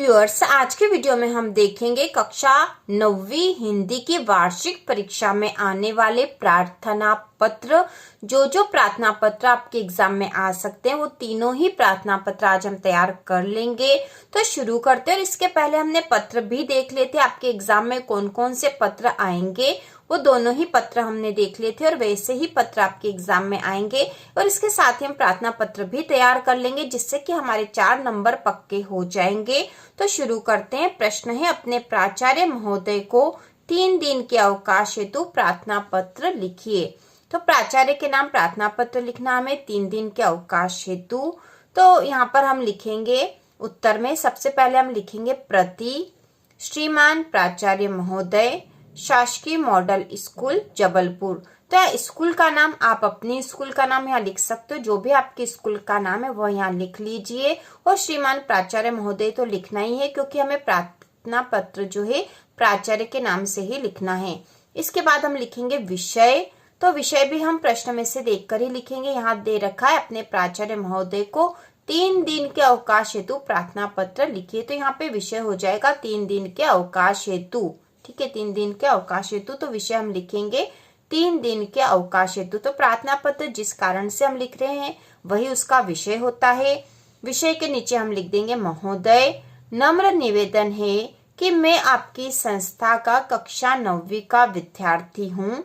Viewers, आज के video में हम देखेंगे कक्षा 9वीं हिंदी की वार्षिक परीक्षा में आने वाले प्रार्थना पत्र। जो प्रार्थना पत्र आपके एग्जाम में आ सकते हैं वो तीनों ही प्रार्थना पत्र आज हम तैयार कर लेंगे। तो शुरू करते हैं। और इसके पहले हमने पत्र भी देख लिए थे, आपके एग्जाम में कौन कौन से पत्र आएंगे वो दोनों ही पत्र हमने देख लिए थे और वैसे ही पत्र आपके एग्जाम में आएंगे। और इसके साथ ही हम प्रार्थना पत्र भी तैयार कर लेंगे जिससे कि हमारे 4 नंबर पक्के हो जाएंगे। तो शुरू करते हैं। प्रश्न है, अपने प्राचार्य महोदय को 3 दिन के अवकाश हेतु प्रार्थना पत्र लिखिए। तो प्राचार्य के नाम प्रार्थना पत्र लिखना हमें 3 दिन के अवकाश हेतु। तो यहाँ पर हम लिखेंगे उत्तर में सबसे पहले हम लिखेंगे प्रति श्रीमान प्राचार्य महोदय, शासकीय मॉडल स्कूल जबलपुर। तो स्कूल का नाम आप अपने स्कूल का नाम यहाँ लिख सकते हो, जो भी आपके स्कूल का नाम है वो यहाँ लिख लीजिए। और श्रीमान प्राचार्य महोदय तो लिखना ही है क्योंकि हमें प्रार्थना पत्र जो है प्राचार्य के नाम से ही लिखना है। इसके बाद हम लिखेंगे विषय। तो विषय भी हम प्रश्न में से देखकर ही लिखेंगे। यहाँ दे रखा है अपने प्राचार्य महोदय को 3 दिन के अवकाश हेतु प्रार्थना पत्र लिखिए। तो यहाँ पे विषय हो जाएगा 3 दिन के अवकाश हेतु। ठीक है, 3 दिन के अवकाश हेतु। तो विषय हम लिखेंगे 3 दिन के अवकाश हेतु। तो प्रार्थना पत्र जिस कारण से हम लिख रहे हैं वही उसका विषय होता है। विषय के नीचे हम लिख देंगे महोदय, नम्र निवेदन है कि मैं आपकी संस्था का कक्षा 9वीं का विद्यार्थी हूँ।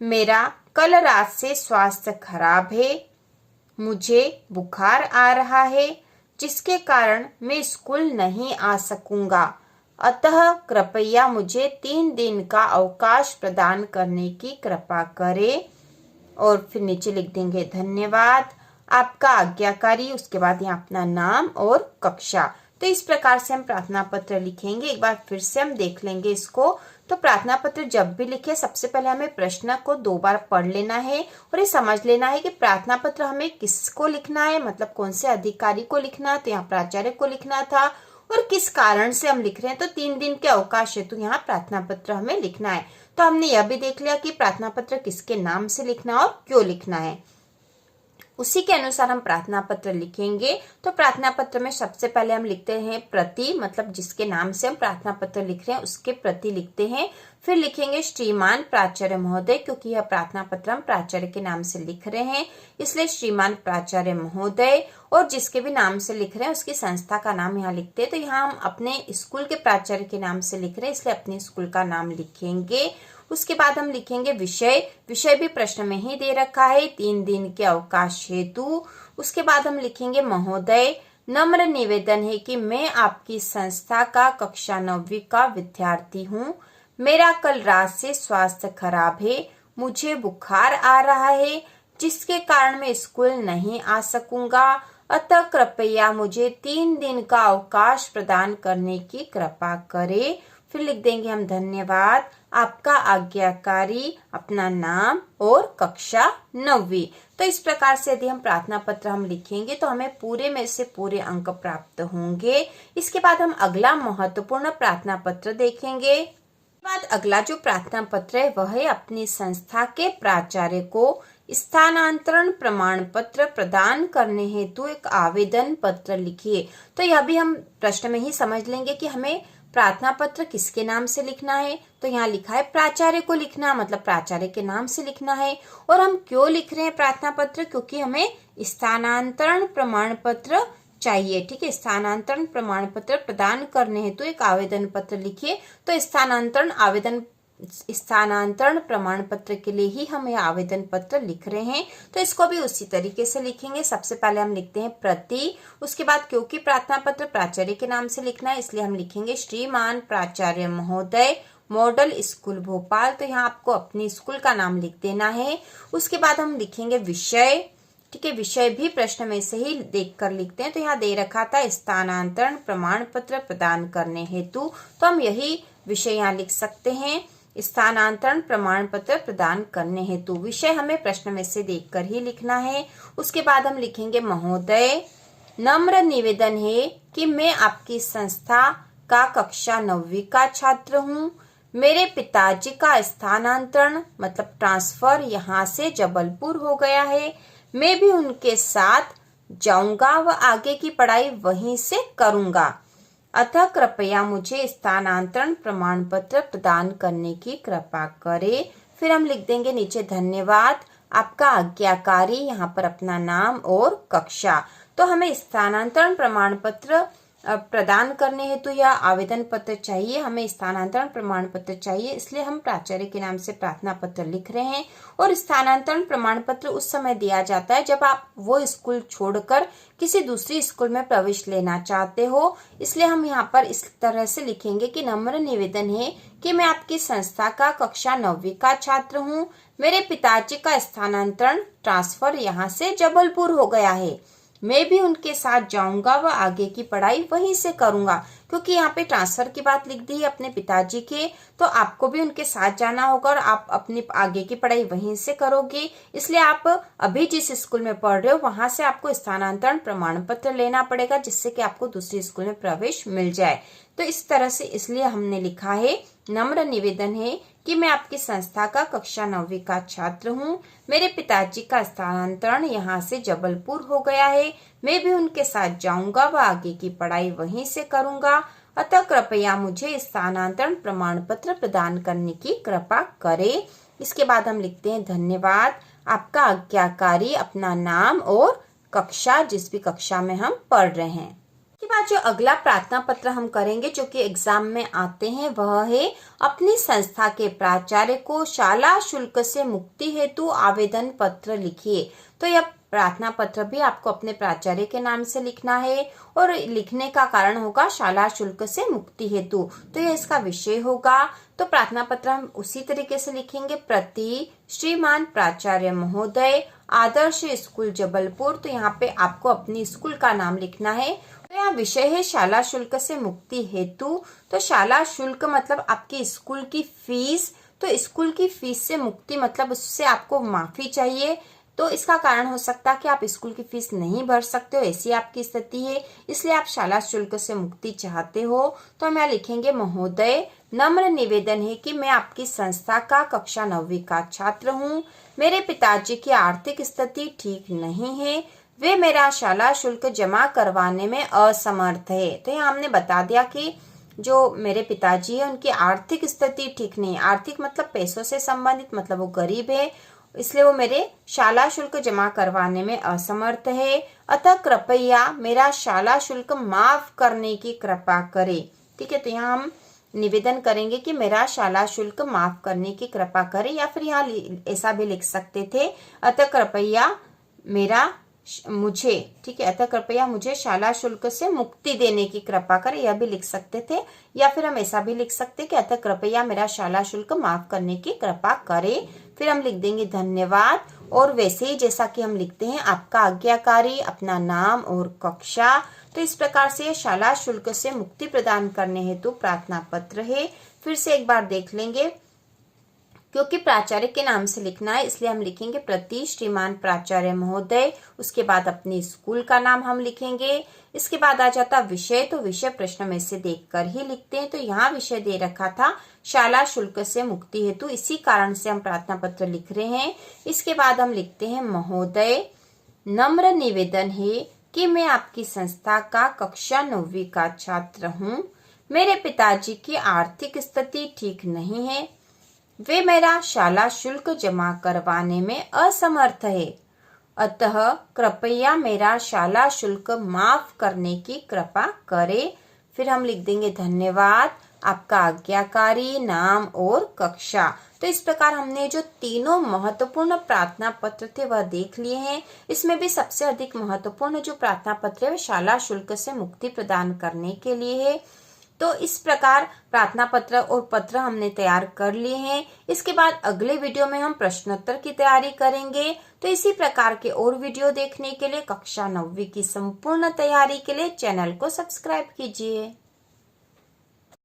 मेरा कल रात से स्वास्थ्य खराब है, मुझे बुखार आ रहा है जिसके कारण मैं स्कूल नहीं आ सकूंगा। अतः कृपया मुझे 3 दिन का अवकाश प्रदान करने की कृपा करें। और फिर नीचे लिख देंगे धन्यवाद, आपका आज्ञाकारी। उसके बाद यहाँ अपना नाम और कक्षा। तो इस प्रकार से हम प्रार्थना पत्र लिखेंगे। एक बार फिर से हम देख लेंगे इसको। तो प्रार्थना पत्र जब भी लिखे सबसे पहले हमें प्रश्न को 2 बार पढ़ लेना है और ये समझ लेना है कि प्रार्थना पत्र हमें किसको लिखना है, मतलब कौन से अधिकारी को लिखना है। तो यहाँ प्राचार्य को लिखना था और किस कारण से हम लिख रहे हैं। तो 3 दिन के अवकाश हेतु यहाँ प्रार्थना पत्र हमें लिखना है। तो हमने यह भी देख लिया कि प्रार्थना पत्र किसके नाम से लिखना और क्यों लिखना है। उसी के अनुसार हम प्रार्थना पत्र लिखेंगे। तो प्रार्थना पत्र में सबसे पहले हम लिखते हैं प्रति, मतलब जिसके नाम से हम प्रार्थना पत्र लिख रहे हैं उसके प्रति लिखते हैं। फिर लिखेंगे श्रीमान प्राचार्य महोदय, क्योंकि यह प्रार्थना पत्र हम प्राचार्य के नाम से लिख रहे हैं इसलिए श्रीमान प्राचार्य महोदय। और जिसके भी नाम से लिख रहे हैं उसकी संस्था का नाम यहाँ लिखते हैं। तो यहाँ हम अपने स्कूल के प्राचार्य के नाम से लिख रहे हैं इसलिए अपने स्कूल का नाम लिखेंगे। उसके बाद हम लिखेंगे विषय। विषय भी प्रश्न में ही दे रखा है 3 दिन के अवकाश हेतु। उसके बाद हम लिखेंगे महोदय, नम्र निवेदन है कि मैं आपकी संस्था का कक्षा 9वीं का विद्यार्थी हूँ। मेरा कल रात से स्वास्थ्य खराब है, मुझे बुखार आ रहा है जिसके कारण मैं स्कूल नहीं आ सकूंगा। अतः कृपया मुझे 3 दिन का अवकाश प्रदान करने की कृपा करें। फिर लिख देंगे हम धन्यवाद, आपका आज्ञाकारी, अपना नाम और कक्षा 9वीं। तो इस प्रकार से यदि हम प्रार्थना पत्र हम लिखेंगे तो हमें पूरे में से पूरे अंक प्राप्त होंगे। इसके बाद हम अगला महत्वपूर्ण प्रार्थना पत्र देखेंगे। बाद अगला जो प्रार्थना पत्र है वह है अपनी संस्था के प्राचार्य को स्थानांतरण प्रमाण पत्र प्रदान करने हेतु एक आवेदन पत्र लिखिए। तो यह भी हम प्रश्न में ही समझ लेंगे कि हमें प्रार्थना पत्र किसके नाम से लिखना है। तो यहाँ लिखा है प्राचार्य को लिखना, मतलब प्राचार्य के नाम से लिखना है। और हम क्यों लिख रहे हैं प्रार्थना पत्र, क्योंकि हमें स्थानांतरण प्रमाण पत्र चाहिए। ठीक है, स्थानांतरण प्रमाण पत्र प्रदान करने हेतु एक आवेदन पत्र लिखिए। तो स्थानांतरण प्रमाण पत्र के लिए ही हम यह आवेदन पत्र लिख रहे हैं। तो इसको भी उसी तरीके से लिखेंगे। सबसे पहले हम लिखते हैं प्रति। उसके बाद क्योंकि प्रार्थना पत्र प्राचार्य के नाम से लिखना है इसलिए हम लिखेंगे श्रीमान प्राचार्य महोदय, मॉडल स्कूल भोपाल। तो यहाँ आपको अपने स्कूल का नाम लिख देना है। उसके बाद हम लिखेंगे विषय। ठीक है, विषय भी प्रश्न में से ही देखकर लिखते हैं। तो यहाँ दे रखा था स्थानांतरण प्रमाण पत्र प्रदान करने हेतु, तो हम यही विषय यहाँ लिख सकते हैं, स्थानांतरण प्रमाण पत्र प्रदान करने हेतु। विषय हमें प्रश्न में से देखकर ही लिखना है। उसके बाद हम लिखेंगे महोदय, नम्र निवेदन है कि मैं आपकी संस्था का कक्षा 9वीं का छात्र हूँ। मेरे पिताजी का स्थानांतरण मतलब ट्रांसफर यहाँ से जबलपुर हो गया है। मैं भी उनके साथ जाऊंगा व आगे की पढ़ाई वहीं से करूंगा। अतः कृपया मुझे स्थानांतरण प्रमाण पत्र प्रदान करने की कृपा करें। फिर हम लिख देंगे नीचे धन्यवाद, आपका आज्ञाकारी, यहाँ पर अपना नाम और कक्षा। तो हमें स्थानांतरण प्रमाण पत्र प्रदान करने हेतु या आवेदन पत्र चाहिए, हमें स्थानांतरण प्रमाण पत्र चाहिए, इसलिए हम प्राचार्य के नाम से प्रार्थना पत्र लिख रहे हैं। और स्थानांतरण प्रमाण पत्र उस समय दिया जाता है जब आप वो स्कूल छोड़कर किसी दूसरी स्कूल में प्रवेश लेना चाहते हो। इसलिए हम यहाँ पर इस तरह से लिखेंगे कि नम्र निवेदन है कि मैं आपकी संस्था का कक्षा 9वीं का छात्र हूँ। मेरे पिताजी का स्थानांतरण ट्रांसफर यहाँ से जबलपुर हो गया है। मैं भी उनके साथ जाऊंगा व आगे की पढ़ाई वहीं से करूंगा। क्योंकि यहाँ पे ट्रांसफर की बात लिख दी है अपने पिताजी के, तो आपको भी उनके साथ जाना होगा और आप अपनी आगे की पढ़ाई वहीं से करोगे। इसलिए आप अभी जिस स्कूल में पढ़ रहे हो वहां से आपको स्थानांतरण प्रमाण पत्र लेना पड़ेगा, जिससे कि आपको दूसरी स्कूल में प्रवेश मिल जाए। तो इस तरह से इसलिए हमने लिखा है नम्र निवेदन है कि मैं आपकी संस्था का कक्षा 9वीं का छात्र हूँ। मेरे पिताजी का स्थानांतरण यहाँ से जबलपुर हो गया है। मैं भी उनके साथ जाऊंगा व आगे की पढ़ाई वहीं से करूंगा। अतः कृपया मुझे स्थानांतरण प्रमाण पत्र प्रदान करने की कृपा करें। इसके बाद हम लिखते हैं धन्यवाद, आपका आज्ञाकारी, अपना नाम और कक्षा, जिस भी कक्षा में हम पढ़ रहे हैं। के बाद जो अगला प्रार्थना पत्र हम करेंगे जो कि एग्जाम में आते हैं वह है अपनी संस्था के प्राचार्य को शाला शुल्क से मुक्ति हेतु आवेदन पत्र लिखिए। तो यह प्रार्थना पत्र भी आपको अपने प्राचार्य के नाम से लिखना है और लिखने का कारण होगा शाला शुल्क से मुक्ति हेतु। तो यह इसका विषय होगा। तो प्रार्थना पत्र हम उसी तरीके से लिखेंगे, प्रति श्रीमान प्राचार्य महोदय, आदर्श स्कूल जबलपुर। तो यहाँ पे आपको अपनी स्कूल का नाम लिखना है। तो यहाँ विषय है शाला शुल्क से मुक्ति हेतु। तो शाला शुल्क मतलब आपकी स्कूल की फीस। तो स्कूल की फीस से मुक्ति मतलब उससे आपको माफी चाहिए। तो इसका कारण हो सकता है कि आप स्कूल की फीस नहीं भर सकते हो, ऐसी आपकी स्थिति है, इसलिए आप शाला शुल्क से मुक्ति चाहते हो। तो हम यहाँ लिखेंगे महोदय, नम्र निवेदन है कि मैं आपकी संस्था का कक्षा 9वीं का छात्र हूँ। मेरे पिताजी की आर्थिक स्थिति ठीक नहीं है, वे मेरा शाला शुल्क जमा करवाने में असमर्थ है। तो यहाँ हमने बता दिया कि जो मेरे पिताजी है उनकी आर्थिक स्थिति ठीक नहीं है। आर्थिक मतलब पैसों से संबंधित, मतलब वो गरीब है, इसलिए वो मेरे शाला शुल्क जमा करवाने में असमर्थ है। अतः कृपया मेरा शाला शुल्क माफ करने की कृपा करें। ठीक है, तो यहाँ हम निवेदन करेंगे कि मेरा शाला शुल्क माफ करने की कृपा करें, या फिर यहाँ ऐसा भी लिख सकते थे, अतः कृपया मुझे, ठीक है, अतः कृपया मुझे शाला शुल्क से मुक्ति देने की कृपा करें, यह भी लिख सकते थे। या फिर हम ऐसा भी लिख सकते कि अतः कृपया मेरा शाला शुल्क माफ करने की कृपा करें। फिर हम लिख देंगे धन्यवाद, और वैसे ही जैसा कि हम लिखते हैं आपका आज्ञाकारी, अपना नाम और कक्षा। तो इस प्रकार से शाला शुल्क से मुक्ति प्रदान करने हेतु प्रार्थना पत्र है। फिर से एक बार देख लेंगे, क्योंकि प्राचार्य के नाम से लिखना है इसलिए हम लिखेंगे प्रति श्रीमान प्राचार्य महोदय। उसके बाद अपनी स्कूल का नाम हम लिखेंगे। इसके बाद आ जाता विषय। तो विषय प्रश्न में से देखकर ही लिखते हैं। तो यहाँ विषय दे रखा था शाला शुल्क से मुक्ति हेतु, इसी कारण से हम प्रार्थना पत्र लिख रहे हैं। इसके बाद हम लिखते हैं महोदय, नम्र निवेदन है कि मैं आपकी संस्था का कक्षा 9वीं का छात्र हूँ। मेरे पिताजी की आर्थिक स्थिति ठीक नहीं है, वे मेरा शाला शुल्क जमा करवाने में असमर्थ है। अतः कृपया मेरा शाला शुल्क माफ करने की कृपा करें। फिर हम लिख देंगे धन्यवाद, आपका आज्ञाकारी, नाम और कक्षा। तो इस प्रकार हमने जो तीनों महत्वपूर्ण प्रार्थना पत्र थे वह देख लिए हैं। इसमें भी सबसे अधिक महत्वपूर्ण जो प्रार्थना पत्र है वह शाला शुल्क से मुक्ति प्रदान करने के लिए है। तो इस प्रकार प्रार्थना पत्र और पत्र हमने तैयार कर लिए हैं। इसके बाद अगले वीडियो में हम प्रश्नोत्तर की तैयारी करेंगे। तो इसी प्रकार के और वीडियो देखने के लिए कक्षा 9वीं की संपूर्ण तैयारी के लिए चैनल को सब्सक्राइब कीजिए।